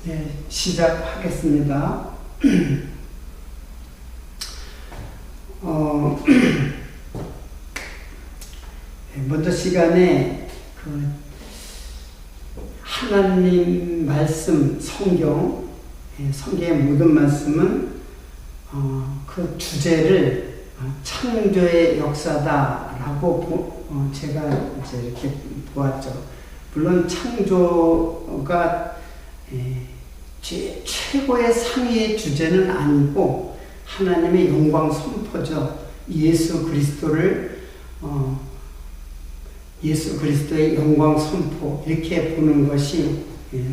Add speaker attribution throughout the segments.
Speaker 1: 네, 시작하겠습니다. 먼저 시간에 하나님 말씀, 성경의 모든 말씀은 그 주제를 창조의 역사다라고 제가 이제 이렇게 보았죠. 물론 창조가 최고의 상위의 주제는 아니고 하나님의 영광 선포죠. 예수 그리스도의 영광 선포, 이렇게 보는 것이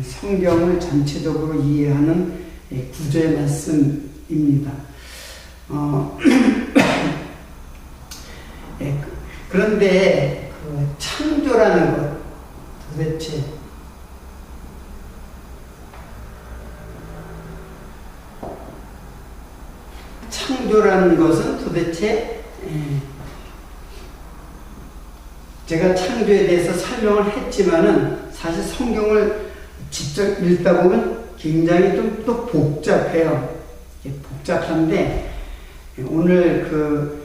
Speaker 1: 성경을 전체적으로 이해하는 구조의 말씀입니다. 그런데 창조라는 것, 도대체 창조라는 것은 도대체 제가 창조에 대해서 설명을 했지만은 사실 성경을 직접 읽다 보면 굉장히 좀 또 복잡해요. 복잡한데 오늘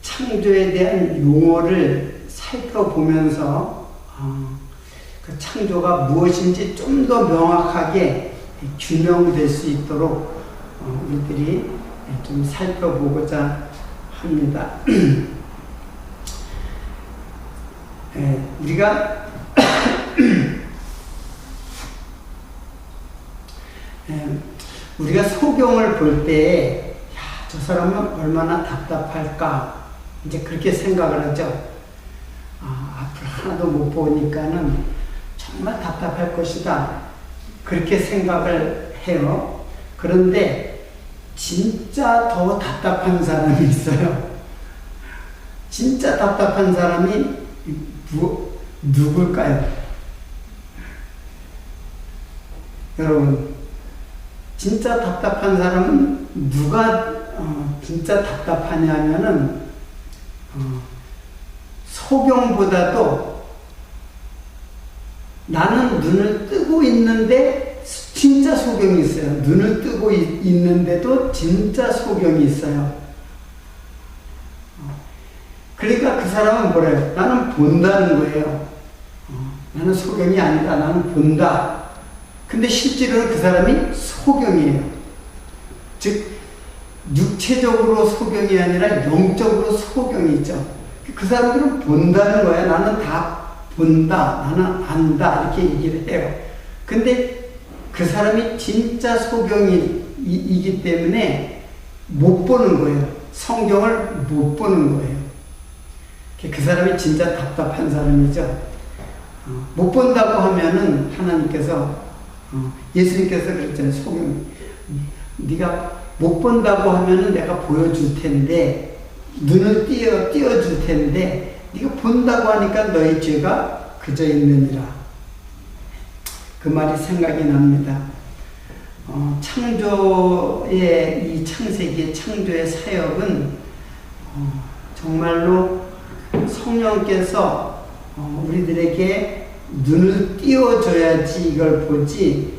Speaker 1: 창조에 대한 용어를 살펴보면서 그 창조가 무엇인지 좀 더 명확하게 규명될 수 있도록 우리들이 좀 살펴보고자 합니다. 우리가 소경을 볼 때, 저 사람은 얼마나 답답할까, 이제 그렇게 생각을 하죠. 앞을 하나도 못 보니까는 정말 답답할 것이다, 그렇게 생각을 해요. 그런데 진짜 더 답답한 사람이 있어요. 진짜 답답한 사람이 누굴까요? 여러분, 진짜 답답한 사람은 누가 진짜 답답하냐면은 소경보다도 나는 눈을 뜨고 있는데 진짜 소경이 있어요. 눈을 뜨고 있는데도 진짜 소경이 있어요. 그러니까 그 사람은 뭐래요? 나는 본다는 거예요. 나는 소경이 아니다. 나는 본다. 근데 실제로는 그 사람이 소경이에요. 즉 육체적으로 소경이 아니라 영적으로 소경이 있죠. 그 사람들은 본다는 거야. 나는 다 본다. 나는 안다. 이렇게 얘기를 해요. 근데 그 사람이 진짜 소경이기 때문에 못 보는 거예요. 성경을 못 보는 거예요. 그 사람이 진짜 답답한 사람이죠. 못 본다고 하면은 하나님께서 예수님께서 그랬잖아요. 소경, 네가 못 본다고 하면은 내가 보여줄 텐데, 눈을 띄워줄 텐데, 네가 본다고 하니까 너의 죄가 그저 있느니라. 그 말이 생각이 납니다. 창조의 이 창세기의 창조의 사역은 정말로 성령께서 우리들에게 눈을 띄워줘야지 이걸 보지,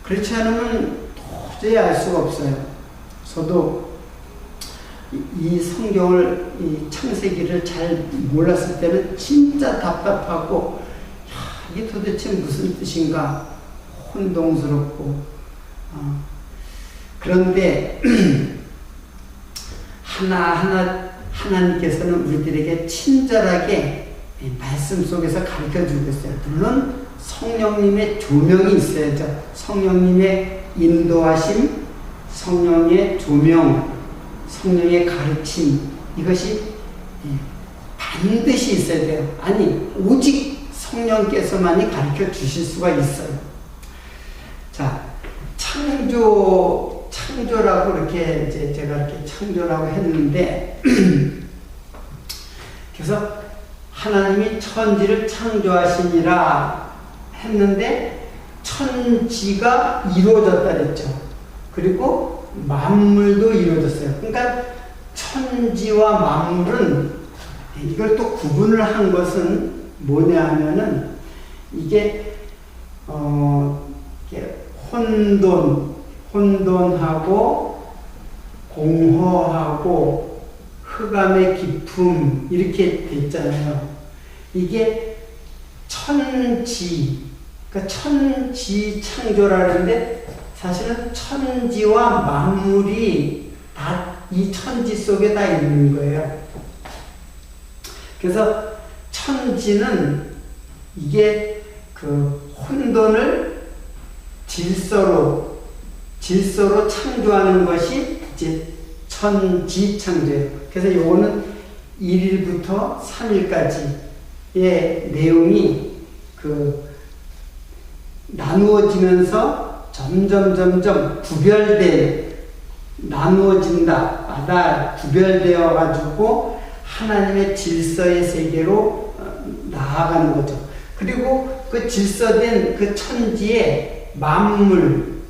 Speaker 1: 그렇지 않으면 도저히 알 수가 없어요. 저도 이 성경을, 이 창세기를 잘 몰랐을 때는 진짜 답답하고, 이게 도대체 무슨 뜻인가 혼동스럽고, 그런데 하나님께서는 우리들에게 친절하게 말씀 속에서 가르쳐주고 있어요. 물론 성령님의 조명이 있어야죠. 성령님의 인도하심, 성령의 조명, 성령의 가르침, 이것이 반드시 있어야 돼요. 아니, 오직 성령께서만이 가르쳐 주실 수가 있어요. 자, 창조라고 이렇게 이제 제가 이렇게 창조라고 했는데, 그래서 하나님이 천지를 창조하시니라 했는데 천지가 이루어졌다 그랬죠. 그리고 만물도 이루어졌어요. 그러니까 천지와 만물은, 이걸 또 구분을 한 것은 뭐냐 하면은 이게 혼돈하고 공허하고 흑암의 깊음 이렇게 됐잖아요. 이게 천지, 그러니까 천지 창조라는데 사실은 천지와 만물이 다 이 천지 속에 다 있는 거예요. 그래서 천지는 이게 그 혼돈을 질서로 창조하는 것이 이제 천지 창조예요. 그래서 요거는 1일부터 3일까지의 내용이 그 나누어지면서 점점 나누어진다. 마다 구별되어 가지고 하나님의 질서의 세계로 나아가는 거죠. 그리고 그 질서된 그 천지의 만물,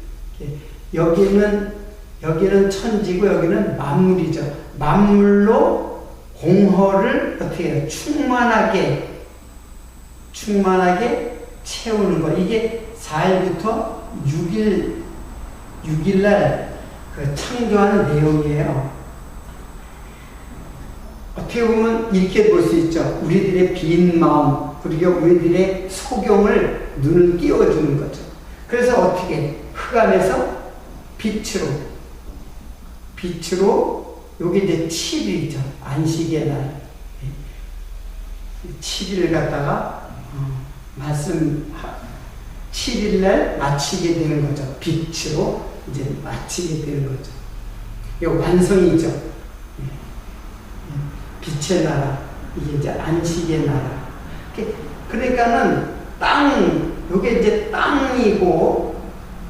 Speaker 1: 여기는 천지고 여기는 만물이죠. 만물로 공허를 어떻게 해요? 충만하게 채우는 거. 이게 4일부터 6일날 그 창조하는 내용이에요. 어떻게 보면 이렇게 볼 수 있죠. 우리들의 빈 마음, 그리고 우리들의 소경을 눈을 띄워주는 거죠. 그래서 어떻게 흑암에서 빛으로 요게 이제 7일이죠. 안식의 날. 7일 갖다가 말씀 7일날 마치게 되는 거죠. 빛으로 이제 마치게 되는 거죠. 이거 완성이죠. 빛의 나라, 이게 이제 안식의 나라. 그러니까는 요게 이제 땅이고,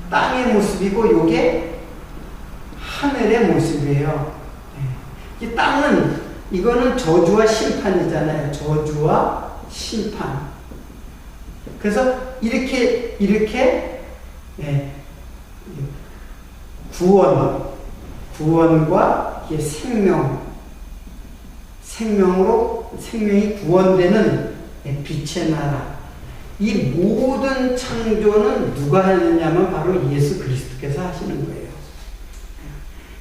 Speaker 1: 땅의 모습이고, 요게 하늘의 모습이에요. 이 땅은, 이거는 저주와 심판이잖아요. 저주와 심판. 그래서 이렇게 구원과 이게 생명이 구원되는 빛의 나라. 이 모든 창조는 누가 하느냐면 바로 예수 그리스도께서 하시는 거예요.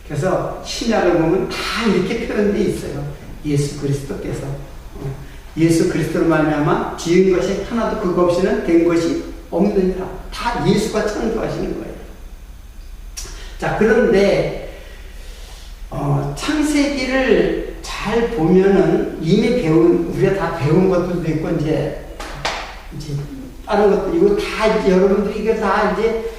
Speaker 1: 그래서 신약을 보면 다 이렇게 표현되어 있어요. 예수 그리스도께서. 예수 그리스도로 말미암아 지은 것이 하나도 그거 없이는 된 것이 없느니라. 다 예수가 창조하시는 거예요. 자, 그런데 창세기를 잘 보면은 이미 우리가 다 배운 것들도 있고, 이제 다른 것도, 이거 다, 여러분들이 이거 다 이제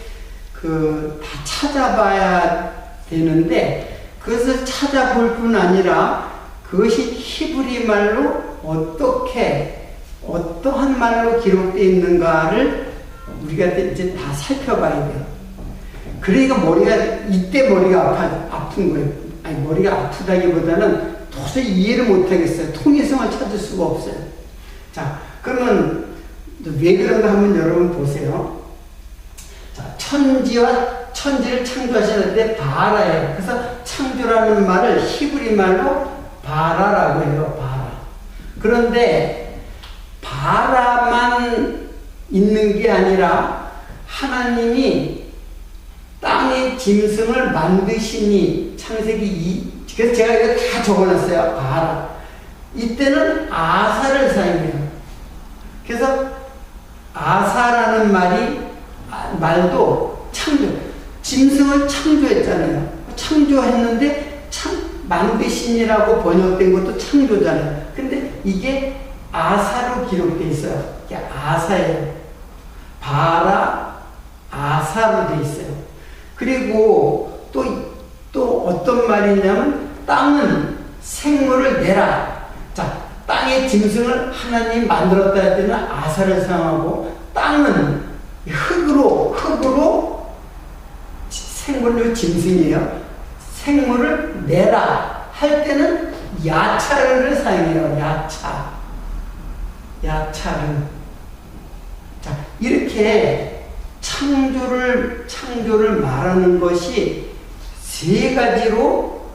Speaker 1: 다 찾아봐야 되는데, 그것을 찾아볼 뿐 아니라, 그것이 히브리 말로 어떠한 말로 기록되어 있는가를 우리가 이제 다 살펴봐야 돼요. 그러니까 이때 머리가 아픈 거예요. 아니, 머리가 아프다기보다는 도저히 이해를 못하겠어요. 통일성을 찾을 수가 없어요. 자, 그러면 왜 그런가 하면 여러분 보세요. 자, 천지를 창조하시는데 바라예요. 그래서 창조라는 말을 히브리 말로 바라라고 해요. 바라. 그런데 바라만 있는 게 아니라 하나님이 땅의 짐승을 만드시니, 창세기 2, 그래서 제가 이거 다 적어놨어요. 바라. 이때는 아사를 사용해요. 그래서 아사라는 말도 짐승을 창조했잖아요. 창조했는데 만드신이라고 번역된 것도 창조잖아요. 근데 이게 아사로 기록되어 있어요. 이게 아사예요. 바라, 아사로 되어 있어요. 그리고 또 어떤 말이냐면, 땅은 생물을 내라. 자, 땅의 짐승을 하나님 만들었다 할 때는 아사를 사용하고, 땅은 흙으로 생물로 짐승이에요. 생물을 내라 할 때는 야차를 사용해요. 야차를. 자, 이렇게 창조를 말하는 것이 세 가지로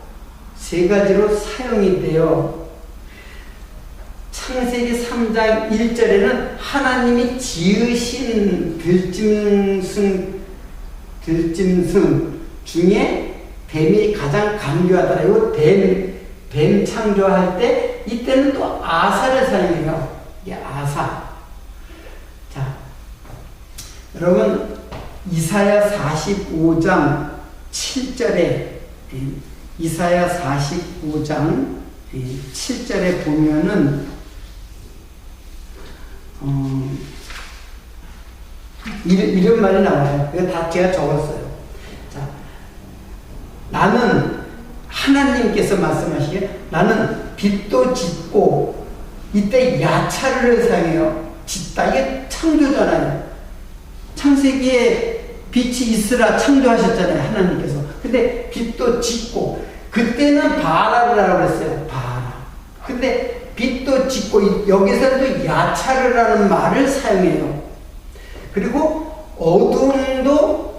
Speaker 1: 사용이 돼요. 창세기 3장 1절에는 하나님이 지으신 들짐승 중에 뱀이 가장 강조하더라. 요 뱀 창조할 때 이때는 또 아사를 사용해요. 이게 아사. 자, 여러분 이사야 45장 7절에 이사야 45장 7절에 보면은 이런 말이 나와요. 이거 다 제가 적었어요. 자, 나는 하나님께서 말씀하시기에 나는 빛도 짓고 이때 야차를 사용해요. 짓다. 이게 창조잖아요. 창세기에 빛이 있으라 창조하셨잖아요. 하나님께서. 근데 빛도 짓고 그때는 바라라고 했어요. 바라. 근데 빛도 짓고 여기서는 또 야차르라는 말을 사용해요. 그리고 어둠도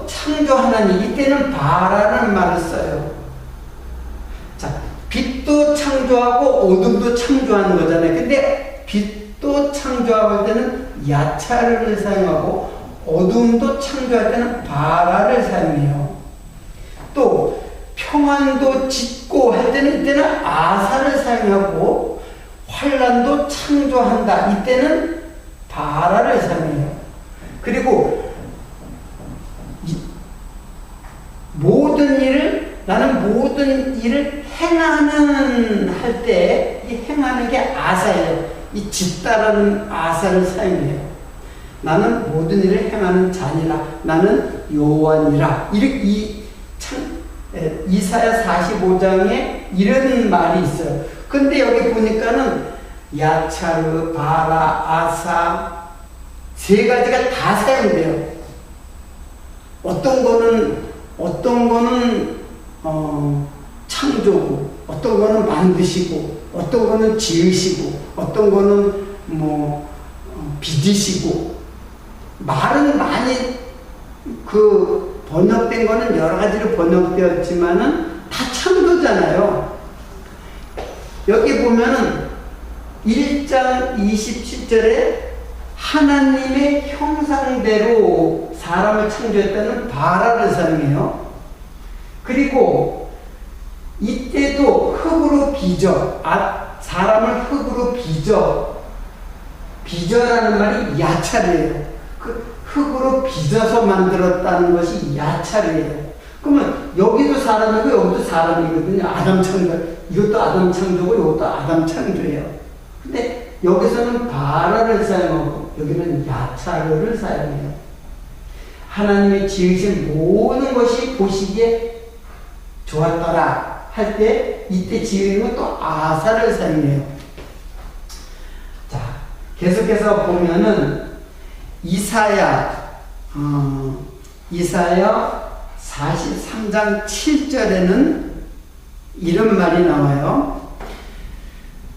Speaker 1: 창조하나니 이때는 바라는 말을 써요. 자, 빛도 창조하고 어둠도 창조하는 거잖아요. 근데 빛도 창조할 때는 야차르를 사용하고 어둠도 창조할 때는 바라를 사용해요. 또 평안도 짓고 할 때는 이때는 아사를 사용하고 환란도 창조한다. 이때는 바라를 사용해요. 그리고 나는 모든 일을 행하는 할 때 이 행하는 게 아사예요. 이 짓다라는 아사를 사용해요. 나는 모든 일을 행하는 자니라. 나는 여호와니라. 이사야 45장에 이런 말이 있어요. 근데 여기 보니까는 야차르, 바라, 아사 세 가지가 다 사용돼요. 어떤 거는 창조고, 어떤 거는 만드시고, 어떤 거는 지으시고, 어떤 거는 빚으시고. 말은 많이 번역된 거는 여러 가지로 번역되었지만은 다 창조잖아요. 여기 보면은 1장 27절에 하나님의 형상대로 사람을 창조했다는 바라를 사용해요. 그리고 이때도 흙으로 빚어, 사람을 흙으로 빚어라는 말이 야차르예요. 흙으로 빚어서 만들었다는 것이 야차르예요. 그러면 여기도 사람이고 여기도 사람이거든요. 아담 창조, 이것도 아담 창조고 이것도 아담 창조예요. 근데 여기서는 바라를 사용하고 여기는 야차르를 사용해요. 하나님이 지으신 모든 것이 보시기에 좋았더라 할 때 이때 지으는 또 아사를 사용해요. 자, 계속해서 보면은 이사야 43장 7절에는 이런 말이 나와요.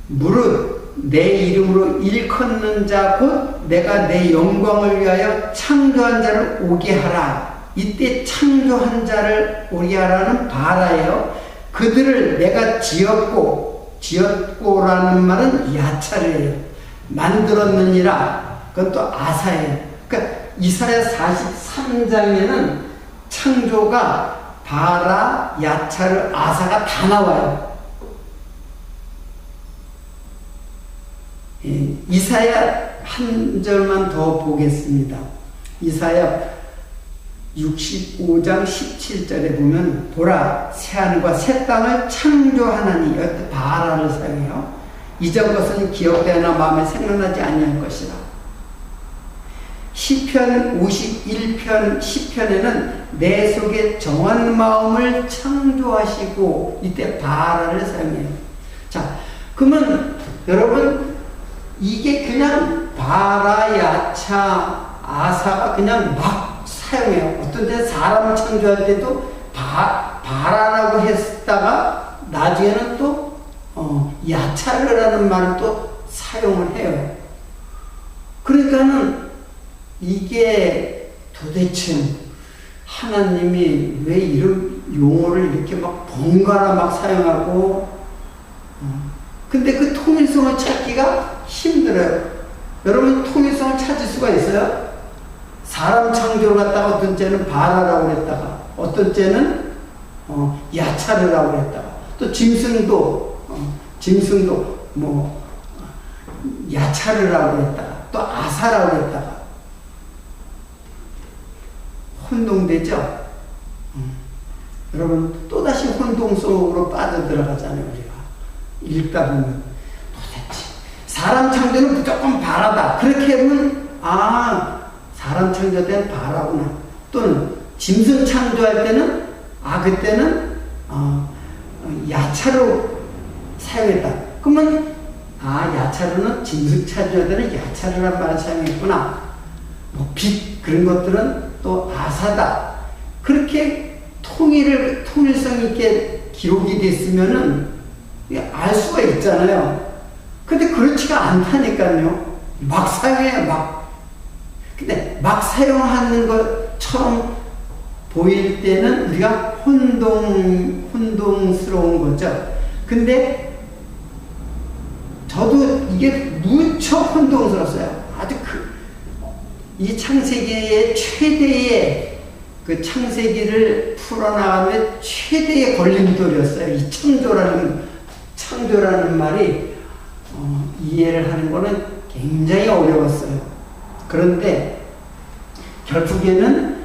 Speaker 1: 무릇 내 이름으로 일컫는 자 곧 내가 내 영광을 위하여 창조한 자를 오게 하라. 이때 창조한 자를 오게 하라는 바라예요. 그들을 내가 지었고라는 말은 야차르예요. 만들었느니라. 그건 또 아사예요. 그러니까 이사야 43장에는 창조가 바라, 야차르, 아사가 다 나와요. 이사야 한 절만 더 보겠습니다. 이사야 65장 17절에 보면 보라 새하늘과 새 땅을 창조하나니 여기 바라를 사용해요. 이전 것은 기억되나 마음에 생각나지 아니할 것이라. 시편 51편 10편에는 내 속에 정한 마음을 창조하시고 이때 바라를 사용해요. 자, 그러면 여러분 이게 그냥 바라, 야차, 아사가 그냥 막 사용해요. 어떤 때 사람을 창조할 때도 바라라고 했다가 나중에는 또 야차르라는 말을 또 사용을 해요. 그러니까는 이게 도대체 하나님이 왜 이런 용어를 이렇게 막 번갈아 막 사용하고 근데 그 통일성을 찾기가 힘들어요. 여러분 통일성을 찾을 수가 있어요? 사람 창조를 갖다가 어떤 때는 바라라고 그랬다가 어떤 때는 야차르라고 그랬다가 또 짐승도 뭐 야차르라고 그랬다가 또 아사라고 그랬다가 혼동되죠? 여러분 또다시 혼동 속으로 빠져들어가잖아요. 우리가 읽다 보면 도대체 사람 창조는 무조건 바라다 그렇게 하면 사람 창조된 바라구나. 또는 짐승 창조할 때는 그때는 야차로 사용했다. 그러면 야차로는 짐승 창조할 때는 야차로란 말을 사용했구나. 뭐 빛 그런 것들은 또 아사다. 그렇게 통일성 있게 기록이 됐으면은 알 수가 있잖아요. 근데 그렇지가 않다니까요. 막 사용해요, 근데 막 사용하는 것처럼 보일 때는 우리가 혼동스러운 거죠. 근데 저도 이게 무척 혼동스러웠어요. 아주 이 창세기의 최대의 그 창세기를 풀어나가는 최대의 걸림돌이었어요. 이 창조라는 말이 이해를 하는 거는 굉장히 어려웠어요. 그런데 결국에는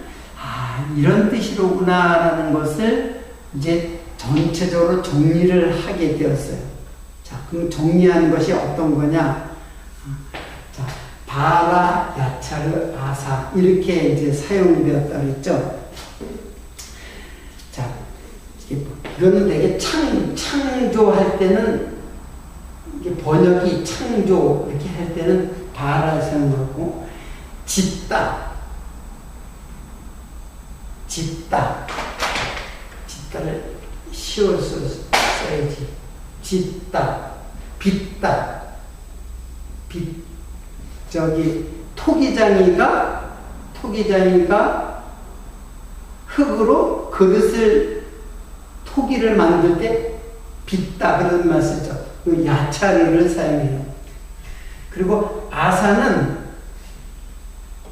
Speaker 1: 이런 뜻이로구나라는 것을 이제 전체적으로 정리를 하게 되었어요. 자, 그럼 정리하는 것이 어떤 거냐? 자, 바라, 야차르, 아사 이렇게 이제 사용되었다 그랬죠. 자, 이거는 되게 창조할 때는 이게 번역이 창조 이렇게 할 때는 바라 사용하고 짓다를 씌워서 써야지. 짓다, 빚다, 토기장이가 흙으로 토기를 만들 때 빚다 그런 말 쓰죠. 야차르를 사용해요. 그리고 아사는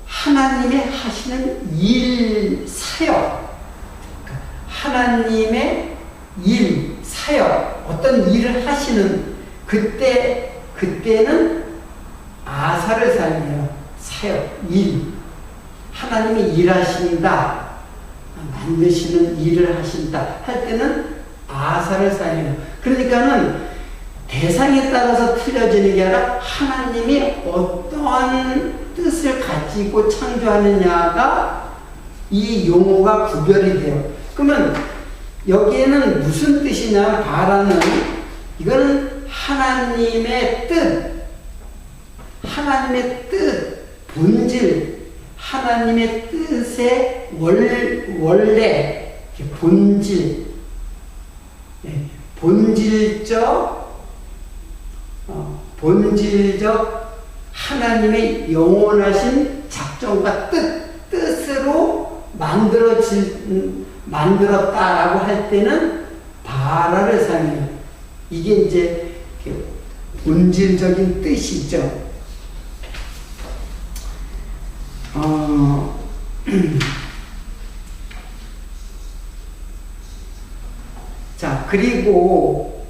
Speaker 1: 하나님의 하시는 일, 사역. 하나님의 일, 사역. 어떤 일을 하시는 그때는 아사를 사용해요. 사역, 일. 하나님이 일하신다. 만드시는 일을 하신다. 할 때는 아사를 사용해요. 그러니까는 대상에 따라서 틀려지는 게 아니라 하나님이 어떠한 뜻을 가지고 창조하느냐가 이 용어가 구별이 돼요. 그러면 여기에는 무슨 뜻이냐? 바라는 이거는 하나님의 뜻, 본질, 하나님의 뜻의 원래 본질, 본질적 하나님의 영원하신 작정과 뜻으로 만들었다라고 할 때는 바라를 사용해요. 이게 이제 본질적인 뜻이죠. 자, 그리고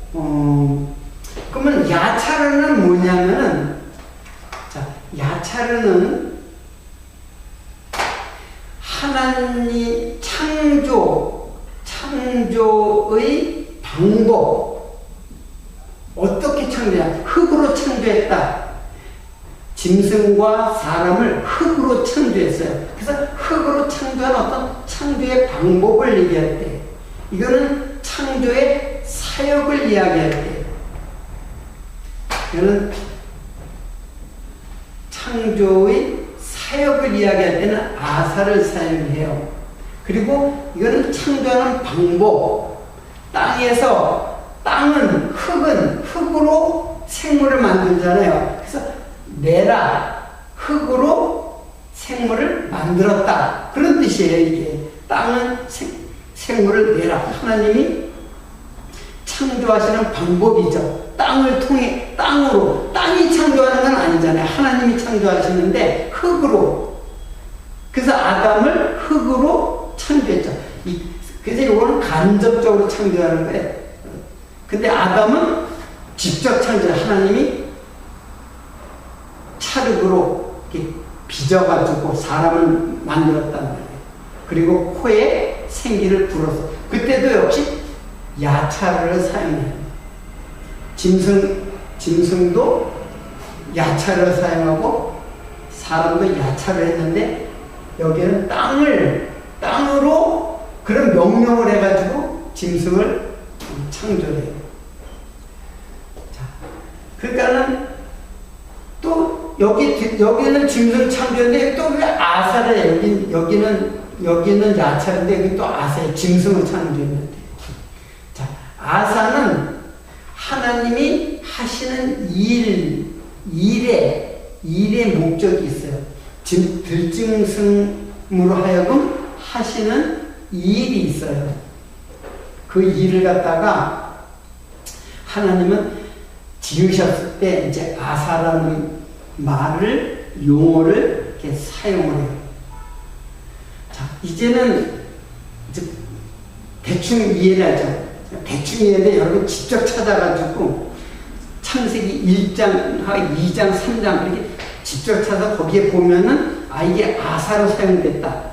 Speaker 1: 그러면 야차르는 뭐냐면은, 자, 야차르는 하나님 창조의 방법. 어떻게 창조했냐? 흙으로 창조했다. 짐승과 사람을 흙으로 창조했어요. 그래서 흙으로 창조한 어떤 창조의 방법을 얘기할 때, 이거는 창조의 사역을 이야기할 때, 이거는 창조의 사역을 이야기할 때는 아사를 사용해요. 그리고 이거는 창조하는 방법. 땅은 흙으로 생물을 만들잖아요. 그래서 내라, 흙으로 생물을 만들었다. 그런 뜻이에요, 이게. 땅은 생물을 내라. 하나님이 창조하시는 방법이죠. 땅을 통해, 땅이 창조하는 건 아니잖아요. 하나님이 창조하시는데, 흙으로 그래서 아담을 흙으로 창조했죠. 그래서 이거는 간접적으로 창조하는 거예요. 근데 아담은 직접 창조, 하나님이 찰흙으로 이렇게 빚어가지고 사람을 만들었단 말이에요. 그리고 코에 생기를 불어서. 그때도 역시 야차를 사용해요. 짐승도 야차를 사용하고 사람도 야차를 했는데 여기는 땅으로 그런 명령을 해가지고 짐승을 창조해요. 자, 그러니까는 또 여기는 짐승 창조인데 또 왜 아사래? 여기는 야차인데 여기 또 아사래, 짐승을 창조했는데. 자, 아사는 하나님이 하시는 일의 목적이 있어요. 들짐승으로 하여금 하시는 일이 있어요. 그 일을 갖다가 하나님은 지으셨을 때 이제 아사라는 용어를 이렇게 사용을 해요. 자, 이제는 이제 대충 이해를 하죠. 대충 이해인데 여러분 직접 찾아가지고 창세기 1장, 2장, 3장 이렇게 직접 찾아서 거기에 보면은 이게 아사로 사용됐다.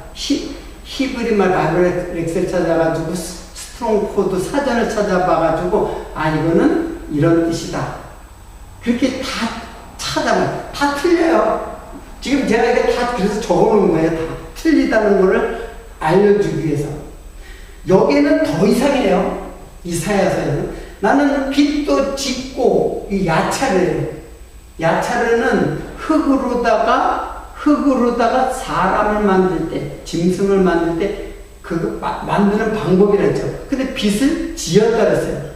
Speaker 1: 히브리 말 바이블렉스를 찾아가지고 스트롱 코드 사전을 찾아봐가지고 이거는 이런 뜻이다. 그렇게 다 찾아봐요. 다 틀려요. 지금 제가 이게 다 그래서 적어놓은 거예요. 다 틀리다는 거를 알려주기 위해서. 여기는 더 이상해요. 이사야서에는. 나는 빚도 짓고 이 야차르는 흙으로다가 사람을 만들 때, 짐승을 만들 때 만드는 방법이라 했죠. 근데 빚을 지었다 그랬어요.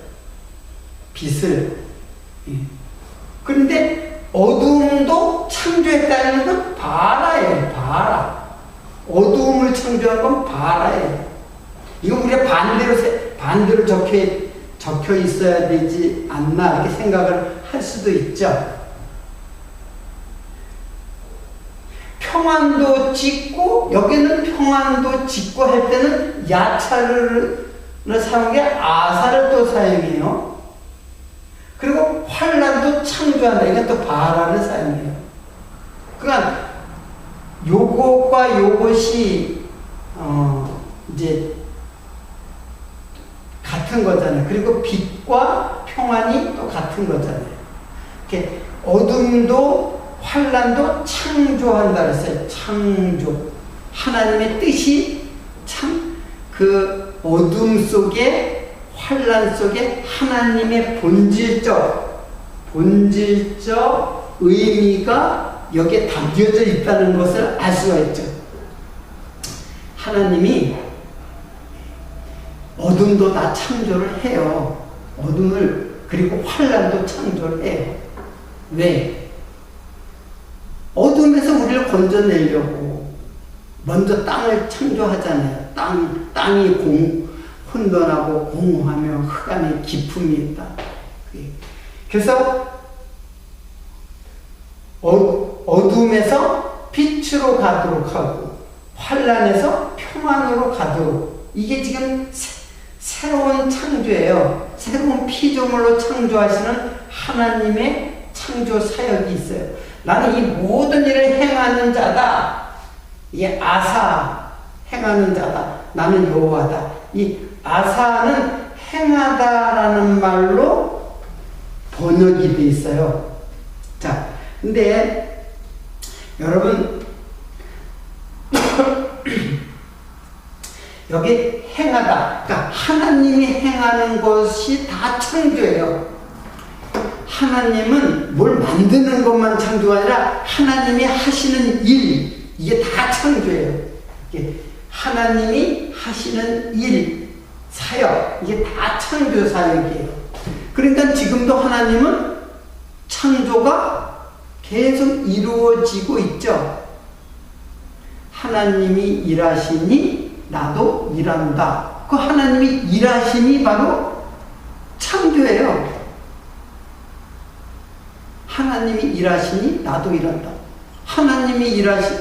Speaker 1: 빚을. 그런데 어두움도 창조했다는 건 바라예요. 바라. 어두움을 창조한 건 바라예요. 이거 우리가 반대로 적혀 있어야 되지 않나 이렇게 생각을 할 수도 있죠. 평안도 짓고, 여기는 평안도 짓고 할 때는 야차를 사용해 아사를 또 사용해요. 그리고 환란도 창조한다. 이건 또 바라를 사용해요. 그러니까 요것과 요것이 이제 같은 거잖아요. 그리고 빛과 평안이 또 같은 거잖아요. 이렇게 어둠도 환란도 창조한다 그랬어요. 창조. 하나님의 뜻이 그 어둠 속에, 환란 속에 하나님의 본질적 의미가 여기에 담겨져 있다는 것을 알 수가 있죠. 하나님이 어둠도 다 창조를 해요. 어둠을, 그리고 환란도 창조를 해요. 왜? 어둠에서 우리를 건져내려고 먼저 땅을 창조하잖아요. 땅이 혼돈하고 공허하며 흑 안에 기품이 있다. 그래서 어둠에서 빛으로 가도록 하고 환란에서 평안으로 가도록, 이게 지금 새로운 창조예요. 새로운 피조물로 창조하시는 하나님의 창조 사역이 있어요. 나는 이 모든 일을 행하는 자다. 이게 아사, 행하는 자다. 나는 여호와다. 이 아사는 행하다라는 말로 번역이 돼 있어요. 자, 근데 여러분 여기 행하다, 그러니까 하나님이 행하는 것이 다 창조예요. 하나님은 뭘 만드는 것만 창조가 아니라 하나님이 하시는 일, 이게 다 창조예요. 이게 하나님이 하시는 일, 사역, 이게 다 창조 사역이에요. 그러니까 지금도 하나님은 창조가 계속 이루어지고 있죠. 하나님이 일하시니 나도 일한다. 그 하나님이 일하시니 바로 창조예요. 하나님이 일하시니 나도 일한다. 하나님이 일하시니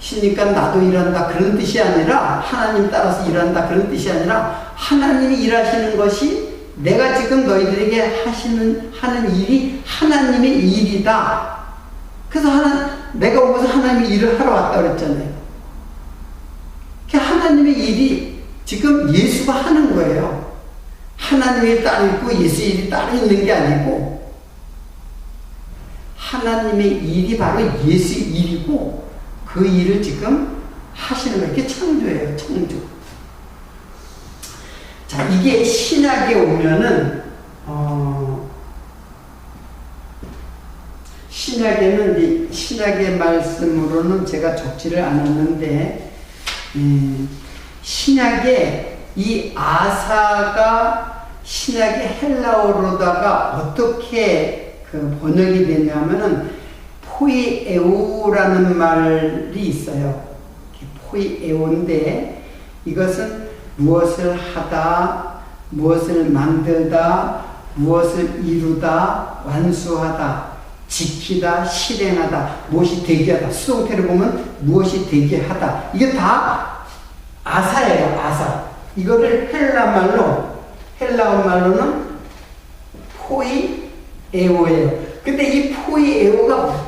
Speaker 1: 시니까 나도 일한다 그런 뜻이 아니라, 하나님 따라서 일한다 그런 뜻이 아니라, 하나님이 일하시는 것이 내가 지금 너희들에게 하는 일이 하나님의 일이다. 그래서 내가 오면서 하나님의 일을 하러 왔다 그랬잖아요. 하나님의 일이 지금 예수가 하는 거예요. 하나님이 따로 있고 예수의 일이 따로 있는 게 아니고, 하나님의 일이 바로 예수의 일이고, 그 일을 지금 하시는 거예요. 이게 창조예요, 창조. 자, 이게 신약에 오면은, 신약에는, 신약의 말씀으로는 제가 적지를 않았는데, 신약에 이 아사가 신약의 헬라어로다가 어떻게 그 번역이 되냐면은 포이에오라는 말이 있어요. 포이에오인데 이것은 무엇을 하다, 무엇을 만들다, 무엇을 이루다, 완수하다, 지키다, 실행하다, 무엇이 되게 하다. 수동태를 보면 무엇이 되게 하다. 이게 다 아사예요, 아사. 이거를 헬라어 말로는 포이에오예요. 근데 이 포이에오가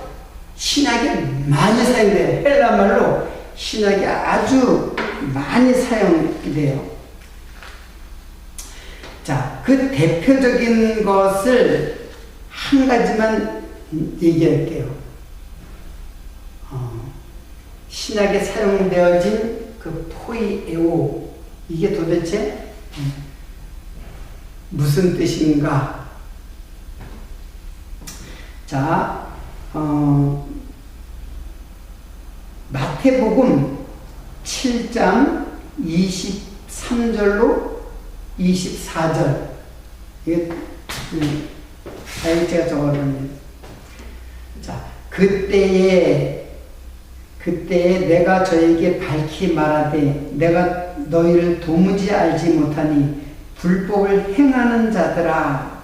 Speaker 1: 신약에 많이 사용돼요. 헬라 말로 신약에 아주 많이 사용돼요. 자, 그 대표적인 것을 한 가지만 얘기할게요. 신약에 사용되어진 그 포이에오, 이게 도대체 무슨 뜻인가? 자, 마태복음 7장 23절로 24절. 이게, 제가 적어놨네요. 자, 그때에 내가 저에게 밝히 말하되, 내가 너희를 도무지 알지 못하니 불법을 행하는 자들아,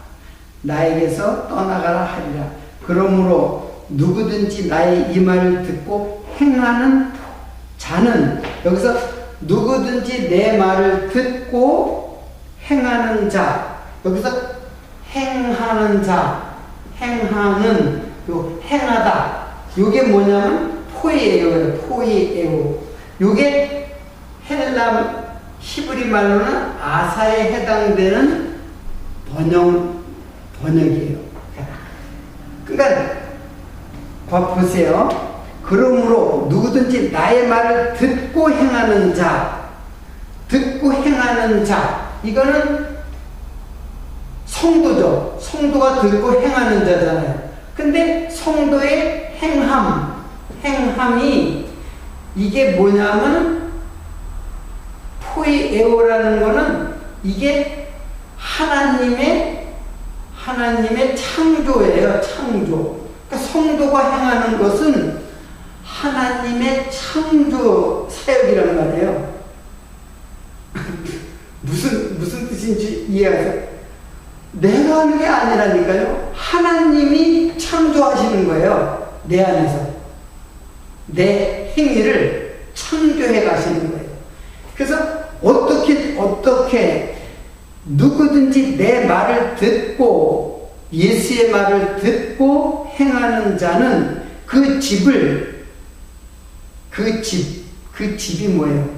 Speaker 1: 나에게서 떠나가라 하리라. 그러므로 누구든지 나의 이 말을 듣고 행하는 자는, 여기서 누구든지 내 말을 듣고 행하는 자, 여기서 행하는 자, 행하는, 요 행하다, 요게 뭐냐면 포이에오예요. 포이에오. 요게 헬라 히브리 말로는 아사에 해당되는 번역이에요. 그러니까 보세요. 그러므로 누구든지 나의 말을 듣고 행하는 자, 이거는 성도죠. 성도가 듣고 행하는 자잖아요. 근데 성도의 행함이 이게 뭐냐면, 포이에오라는 거는 이게 하나님의 창조예요. 창조. 그러니까 성도가 행하는 것은 하나님의 창조 사역이란 말이에요. 무슨 뜻인지 이해하세요? 내가 하는 게 아니라니까요. 하나님이 창조하시는 거예요. 내 안에서. 내 행위를 창조해 가시는 거예요. 그래서 어떻게 누구든지 내 말을 듣고, 예수의 말을 듣고 행하는 자는 그 집이 뭐예요?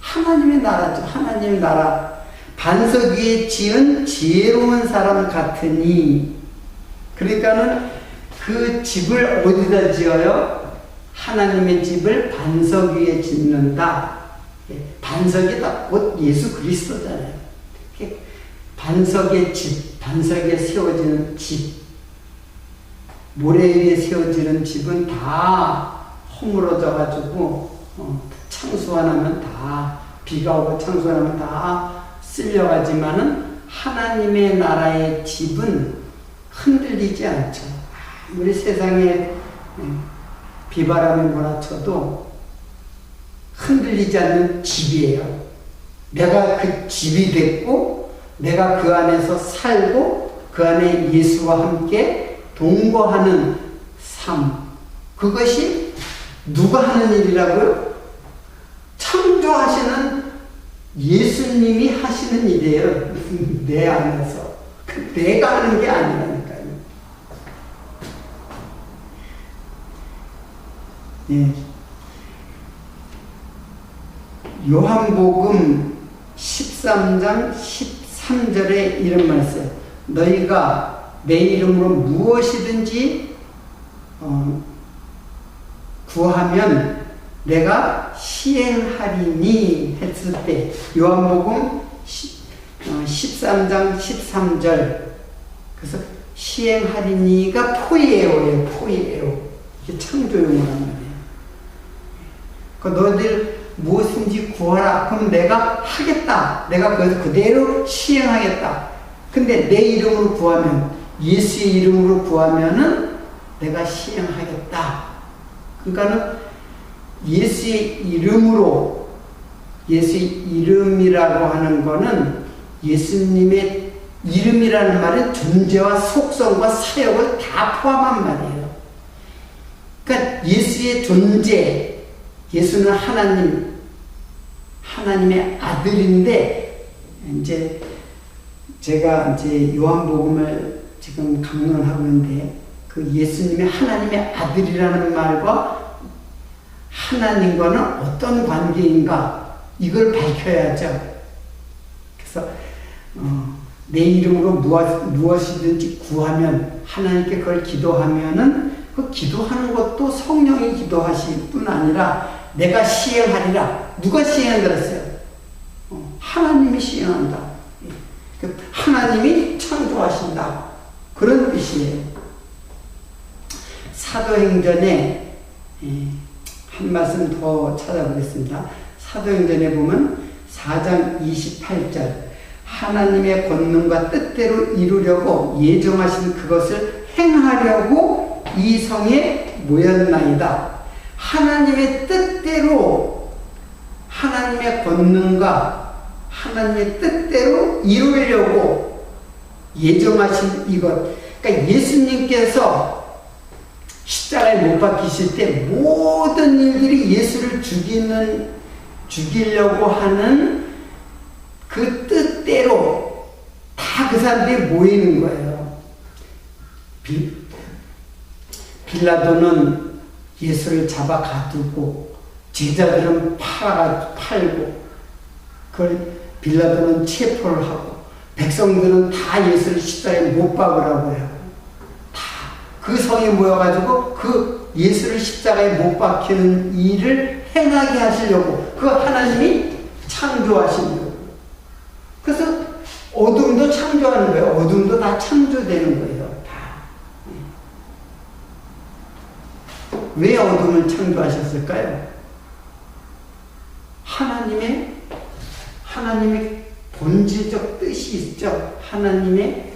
Speaker 1: 하나님의 나라죠. 하나님의 나라. 반석 위에 지은 지혜로운 사람 같으니. 그러니까는 그 집을 어디다 지어요? 하나님의 집을 반석 위에 짓는다. 반석이 다 곧 예수 그리스도잖아요. 반석의 집, 반석에 세워지는 집, 모래 위에 세워지는 집은 다 허물어져 가지고 창수가 나면 다, 비가 오고 창수가 나면 다 쓸려가지만은 하나님의 나라의 집은 흔들리지 않죠. 우리 세상에 비바람이 몰아쳐도 흔들리지 않는 집이에요. 내가 그 집이 됐고, 내가 그 안에서 살고, 그 안에 예수와 함께 동거하는 삶. 그것이 누가 하는 일이라고요? 창조하시는 예수님이 하시는 일이에요. 내 안에서. 내가 하는 게 아니라니까요. 예. 요한복음 13장 13절에 이런 말씀. 너희가 내 이름으로 무엇이든지 구하면 내가 시행하리니 했을 때, 요한복음 13장 13절. 그래서 시행하리니가 포이에오예요. 포이에오. 이게 창조용어란 말이에요. 그 너희들 무엇인지 구하라. 그럼 내가 하겠다. 내가 그대로 시행하겠다. 근데 내 이름으로 구하면, 예수의 이름으로 구하면은 내가 시행하겠다. 그러니까는 예수의 이름으로, 예수의 이름이라고 하는 거는 예수님의 이름이라는 말은 존재와 속성과 사역을 다 포함한 말이에요. 그러니까 예수의 존재, 예수는 하나님의 아들인데, 이제 제가 이제 요한복음을 지금 강론하고 있는데, 그 예수님이 하나님의 아들이라는 말과 하나님과는 어떤 관계인가, 이걸 밝혀야죠. 그래서 내 이름으로 무엇이든지 구하면, 하나님께 그걸 기도하면은 그 기도하는 것도 성령이 기도하실 뿐 아니라 내가 시행하리라. 누가 시행하랬어요? 하나님이 시행한다. 하나님이 창조하신다. 그런 뜻이에요. 사도행전에 한 말씀 더 찾아보겠습니다. 사도행전에 보면 4장 28절, 하나님의 권능과 뜻대로 이루려고 예정하신 그것을 행하려고 이 성에 모였나이다. 하나님의 뜻대로, 하나님의 권능과 하나님의 뜻대로 이루려고 예정하신 이것. 그러니까 예수님께서 십자가에 못 박히실 때 모든 일들이 예수를 죽이려고 하는 그 뜻대로 다 그 사람들이 모이는 거예요. 빌라도는 예수를 잡아 가두고, 제자들은 팔고, 그걸 빌라도는 체포를 하고, 백성들은 다 예수를 십자가에 못 박으라고 해요. 다 그 성에 모여가지고 그 예수를 십자가에 못 박히는 일을 행하게 하시려고, 그 하나님이 창조하신 거예요. 그래서 어둠도 창조하는 거예요. 어둠도 다 창조되는 거예요. 다. 왜 어둠을 창조하셨을까요? 하나님의 본질적 뜻이 있죠. 하나님의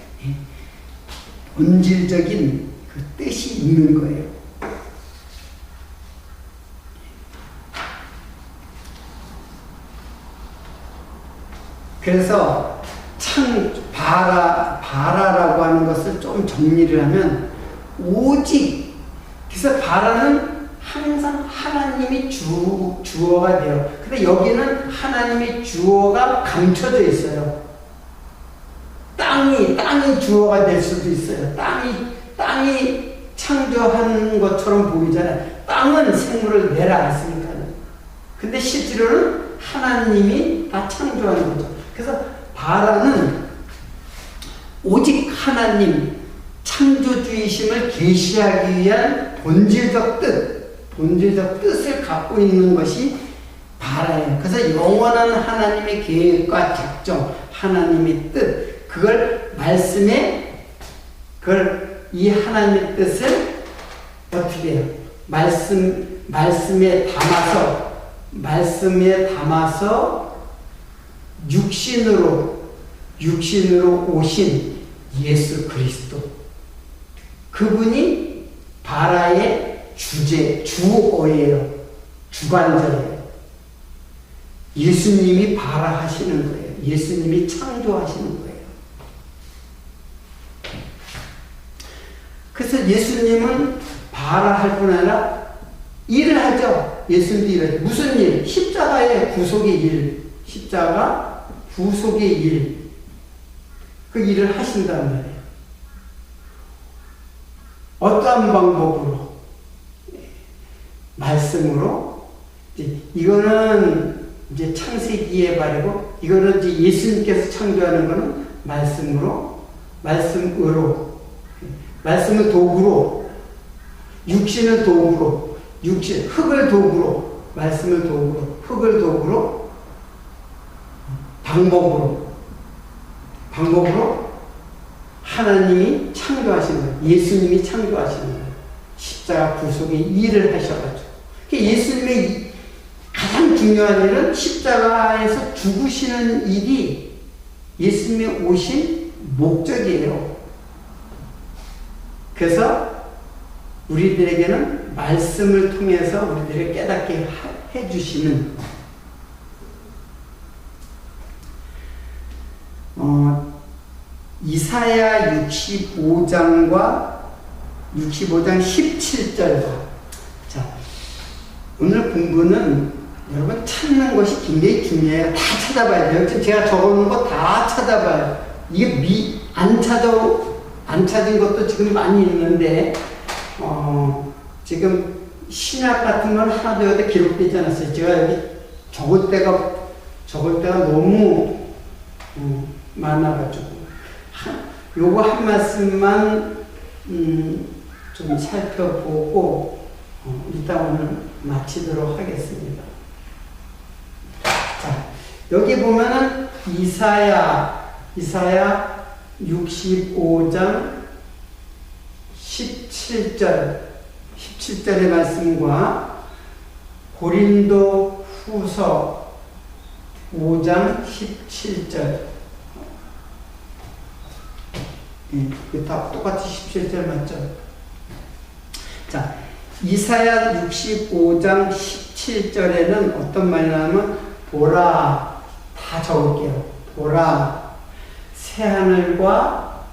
Speaker 1: 본질적인 그 뜻이 있는 거예요. 그래서 바라라고 하는 것을 좀 정리를 하면, 오직, 그래서 바라는 항상 하나님이 주어가 돼요. 근데 여기는 하나님의 주어가 감춰져 있어요. 땅이 주어가 될 수도 있어요. 땅이 창조하는 것처럼 보이잖아요. 땅은 생물을 내라 했으니까요. 근데 실제로는 하나님이 다 창조하는 거죠. 그래서 바라는 오직 하나님 창조주의심을 계시하기 위한 본질적 뜻을 갖고 있는 것이 바라예요. 그래서 영원한 하나님의 계획과 작정, 하나님의 뜻, 그걸 이 하나님의 뜻을 어떻게 해요? 말씀에 담아서 육신으로 오신 예수 그리스도, 그분이 바라의 주어예요. 주관자예요. 예수님이 바라하시는 거예요. 예수님이 창조하시는 거예요. 그래서 예수님은 바라할 뿐 아니라 일을 하죠. 예수님도 일을. 무슨 일? 십자가의 구속의 일. 십자가 구속의 일. 그 일을 하신단 말이에요. 어떠한 방법으로? 말씀으로. 이거는 이제 창세기에 말이고, 이거는 이제 예수님께서 창조하는 거는 말씀으로, 말씀으로. 말씀은 도구로, 육신은 도구로, 흙을 도구로, 말씀을 도구로, 흙을 도구로, 방법으로 하나님이 창조하시는 거예요. 예수님이 창조하시는 거예요. 십자가 구속의 일을 하셔가지고. 예수님의 가장 중요한 일은 십자가에서 죽으시는 일이 예수님의 오신 목적이에요. 그래서 우리들에게는 말씀을 통해서 우리들을 깨닫게 해주시는 이사야 65장 17절과 자, 오늘 공부는 여러분 찾는 것이 굉장히 중요해요. 다 찾아봐야 돼요. 제가 적어놓은 거 다 찾아봐요. 이게 안 찾은 것도 지금 많이 있는데 지금 신약 같은 건 하나도 여기 기록되지 않았어요. 제가 여기 적을 때가 너무 많아가지고 요거 한 말씀만 좀 살펴보고 일단 오늘 마치도록 하겠습니다. 자, 여기 보면은 이사야 65장 17절의 말씀과 고린도 후서 5장 17절 다 똑같이 17절 맞죠? 자, 이사야 65장 17절에는 어떤 말이 나오면 보라, 다 적을게요. 보라, 새하늘과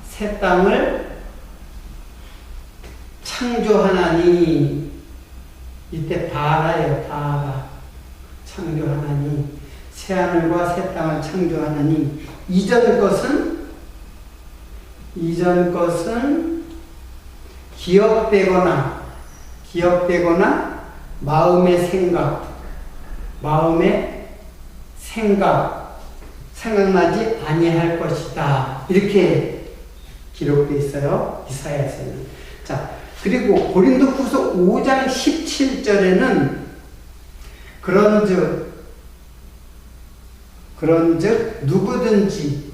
Speaker 1: 새 땅을 창조하나니, 이때 바라예요. 바라, 창조하나니, 새하늘과 새 땅을 창조하나니, 이전 것은 기억되거나 마음의 생각나지 아니할 것이다. 이렇게 기록되어 있어요. 이사야서는. 자, 그리고 고린도후서 5장 17절에는 그런즉 누구든지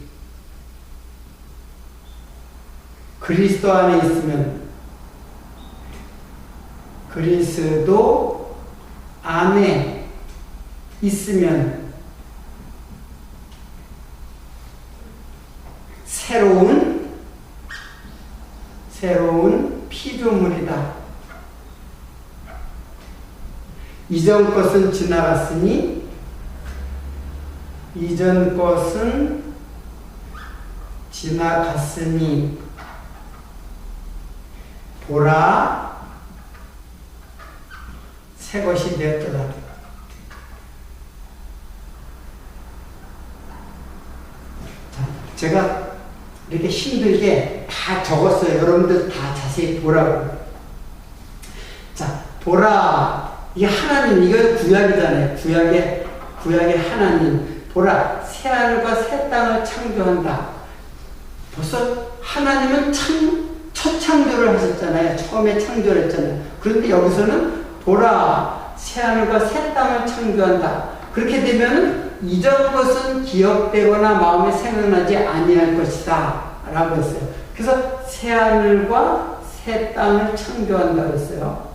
Speaker 1: 그리스도 안에 있으면 그리스도 안에 있으면 새로운 피조물이다. 이전 것은 지나갔으니 보라 새 것이 되었더라. 자, 제가 이렇게 힘들게 다 적었어요. 여러분들 다 자세히 보라고. 자, 보라. 이게 하나님, 이거 구약이잖아요. 구약의 하나님. 보라, 새하늘과 새 땅을 창조한다. 벌써 하나님은 첫 창조를 하셨잖아요. 처음에 창조를 했잖아요. 그런데 여기서는 보라, 새하늘과 새 땅을 창조한다. 그렇게 되면 이전 것은 기억되거나 마음에 생각나지 아니할 것이다 라고 했어요. 그래서 새하늘과 새 땅을 창조한다고 했어요.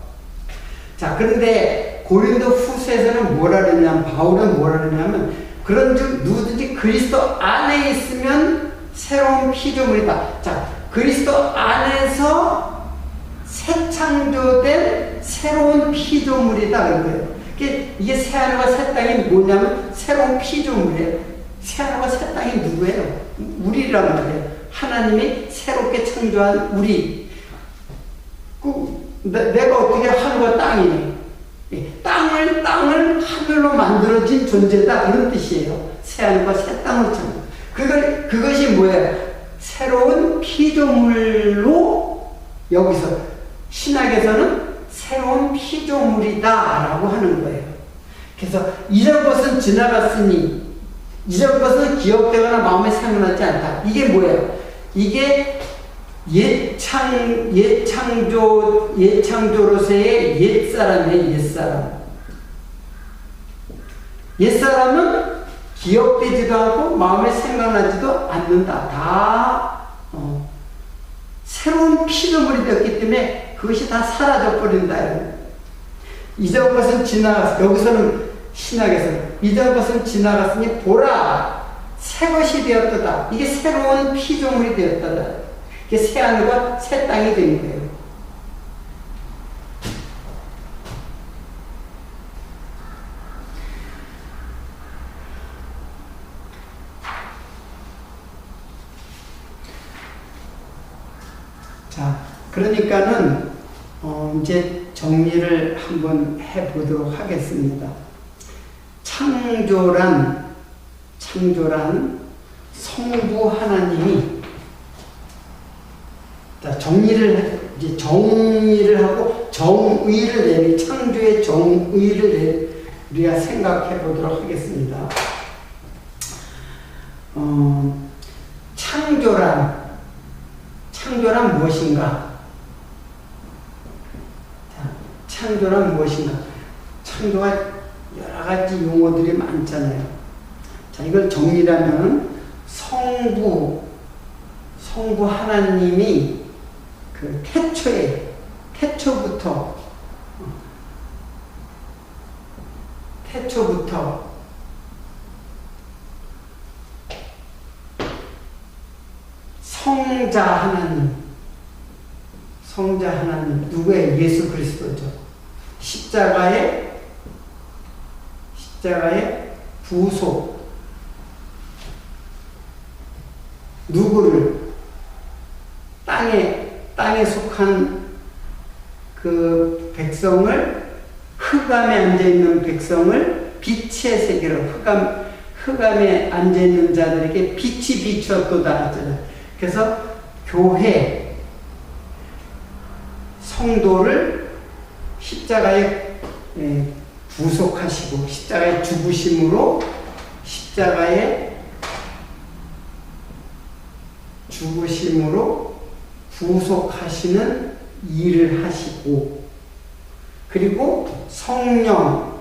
Speaker 1: 자, 그런데 고린도 후서에서는 뭐라 그랬냐면, 바울은 뭐라 그랬냐면, 그런즉 누구든지 그리스도 안에 있으면 새로운 피조물이다. 자, 그리스도 안에서 새 창조된 새로운 피조물이다 그런 거예요. 이게 새하늘과 새 땅이 뭐냐면 새로운 피조물이에요. 새하늘과 새 땅이 누구예요? 우리란 말이에요. 하나님이 새롭게 창조한 우리. 내가 어떻게 하늘과 땅이니? 땅을 하늘로 만들어진 존재다. 이런 뜻이에요. 새하늘과 새 땅을 참. 그것이 뭐예요? 새로운 피조물로 여기서 신학에서는 새로운 피조물이다라고 하는 거예요. 그래서 이전 것은 지나갔으니 이전 것은 기억되거나 마음에 생각나지 않다. 이게 뭐예요? 이게 예창조로서의 옛사람이에요. 옛사람. 옛사람은 기억되지도 않고 마음에 생각나지도 않는다. 다 새로운 피조물이 되었기 때문에 그것이 다 사라져 버린다. 이전 것은 지나갔어. 여기서는 신학에서는 이전 것은 지나갔으니 보라 새 것이 되었다. 이게 새로운 피조물이 되었다. 이게 새 하늘과 새 땅이 된 거예요. 자, 그러니까는 이제 정리를 한번 해보도록 하겠습니다. 창조란 성부 하나님이, 자, 정리를 하고 정의를 내리, 창조의 정의를 우리가 생각해 보도록 하겠습니다. 창조란 무엇인가? 자, 창조란 무엇인가? 창조가 여러 가지 용어들이 많잖아요. 자, 이걸 정리하면 성부 하나님이 그 태초부터 성자 하나님 누구예요? 예수 그리스도죠. 십자가의 부속. 누구를? 땅에 속한 그 백성을, 흑암에 앉아있는 백성을 빛의 세계로, 흑암에 앉아있는 자들에게 빛이 비추었도다. 그래서 교회, 성도를 십자가에 부속하시고, 십자가의 죽으심으로 부속하시는 일을 하시고, 그리고 성령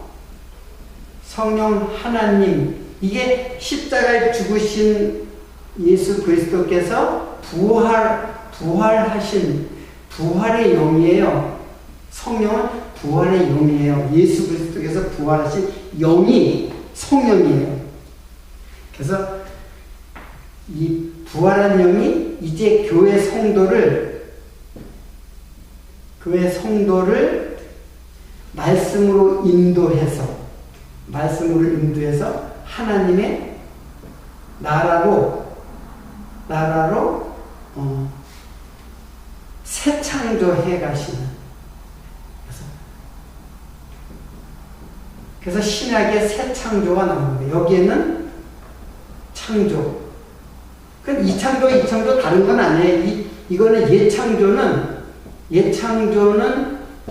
Speaker 1: 하나님, 이게 십자가에 죽으신 예수 그리스도께서 부활하신 부활의 영이에요. 성령은 부활의 영이에요. 예수 그리스도께서 부활하신 영이 성령이에요. 그래서 이 부활한 영이 이제 교회 성도를 말씀으로 인도해서 하나님의 나라로 새 창조해 가시는. 그래서 신약의 새 창조가 나옵니다. 여기에는 창조. 그럼 이창조 다른 건 아니에요. 이거는 예창조는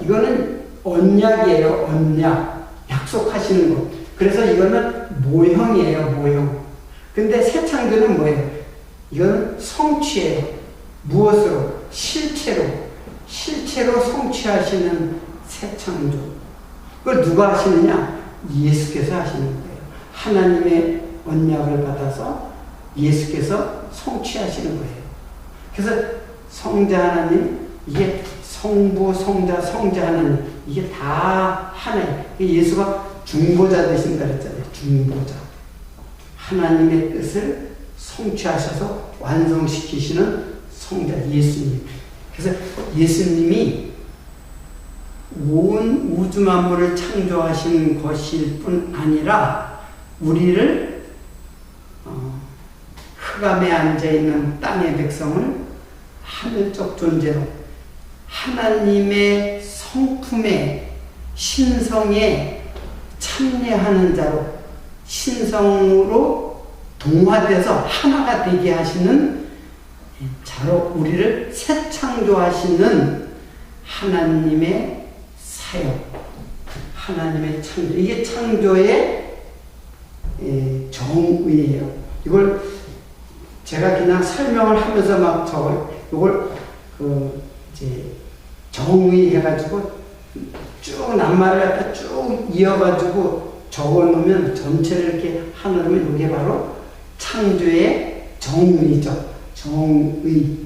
Speaker 1: 이거는 언약이에요. 언약. 약속하시는 것. 그래서 이거는 모형이에요. 모형. 근데 새 창조는 뭐예요? 이건 성취예요. 무엇으로? 실체로 성취하시는 새 창조. 그걸 누가 하시느냐? 예수께서 하시는 거예요. 하나님의 언약을 받아서 예수께서 성취하시는 거예요. 그래서 성자 하나님, 이게 성부, 성자 하나님, 이게 다 하나예요. 예수가 중보자 되신다 그랬잖아요. 중보자. 하나님의 뜻을 성취하셔서 완성시키시는 성자 예수님. 그래서 예수님이 온 우주 만물을 창조하신 것일 뿐 아니라 우리를 흑암에 앉아있는 땅의 백성을 하늘적 존재로, 하나님의 성품에 신성에 참여하는 자로 신성으로 동화돼서 하나가 되게 하시는 자로 우리를 새 창조하시는 하나님의 사역, 하나님의 창조, 이게 창조의 정의예요. 이걸 제가 그냥 설명을 하면서 막 이걸 이제 정의 해가지고 쭉 낱말을 갖다 쭉 이어가지고 적어놓으면 전체를 이렇게 하나면 이게 바로 창조의 정의죠. 정의.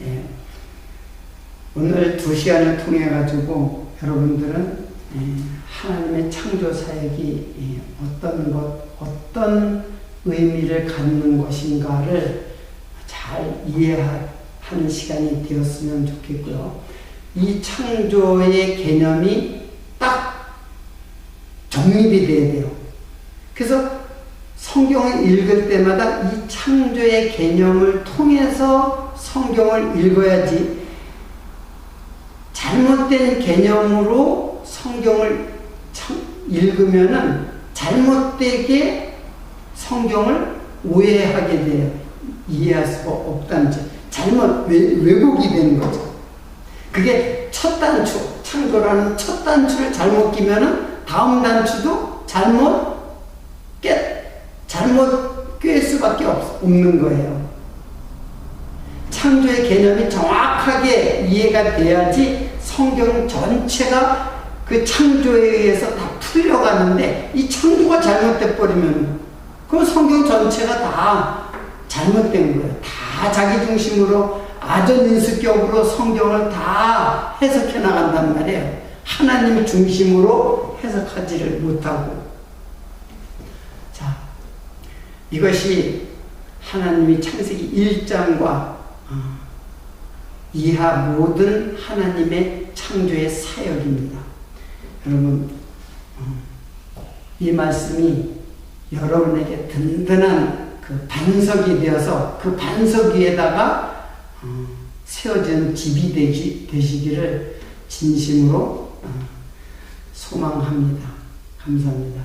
Speaker 1: 예. 오늘 2시간을 통해 가지고 여러분들은 하나님의 창조 사역이 어떤 의미를 갖는 것인가를 잘 이해하는 시간이 되었으면 좋겠고요. 이 창조의 개념이 딱 정립이 돼야 돼요. 그래서 성경을 읽을 때마다 이 창조의 개념을 통해서 성경을 읽어야지, 잘못된 개념으로 성경을 읽으면은 잘못되게 성경을 오해하게 돼요. 이해할 수가 없다는 점. 왜곡이 되는 거죠. 그게 첫 단추, 창조라는 첫 단추를 잘못 끼면은 다음 단추도 잘못 꿰 수밖에 없는 거예요. 창조의 개념이 정확하게 이해가 돼야지 성경 전체가 그 창조에 의해서 다 풀려가는데, 이 창조가 잘못돼 버리면 그 성경 전체가 다 잘못된 거예요. 다 자기 중심으로 아전인수격으로 성경을 다 해석해 나간단 말이에요. 하나님 중심으로 해석하지를 못하고. 자, 이것이 하나님이 창세기 1장과 이하 모든 하나님의 창조의 사역입니다. 여러분, 이 말씀이 여러분에게 든든한 그 반석이 되어서 그 반석 위에다가 세워진 집이 되시기를 진심으로 소망합니다. 감사합니다.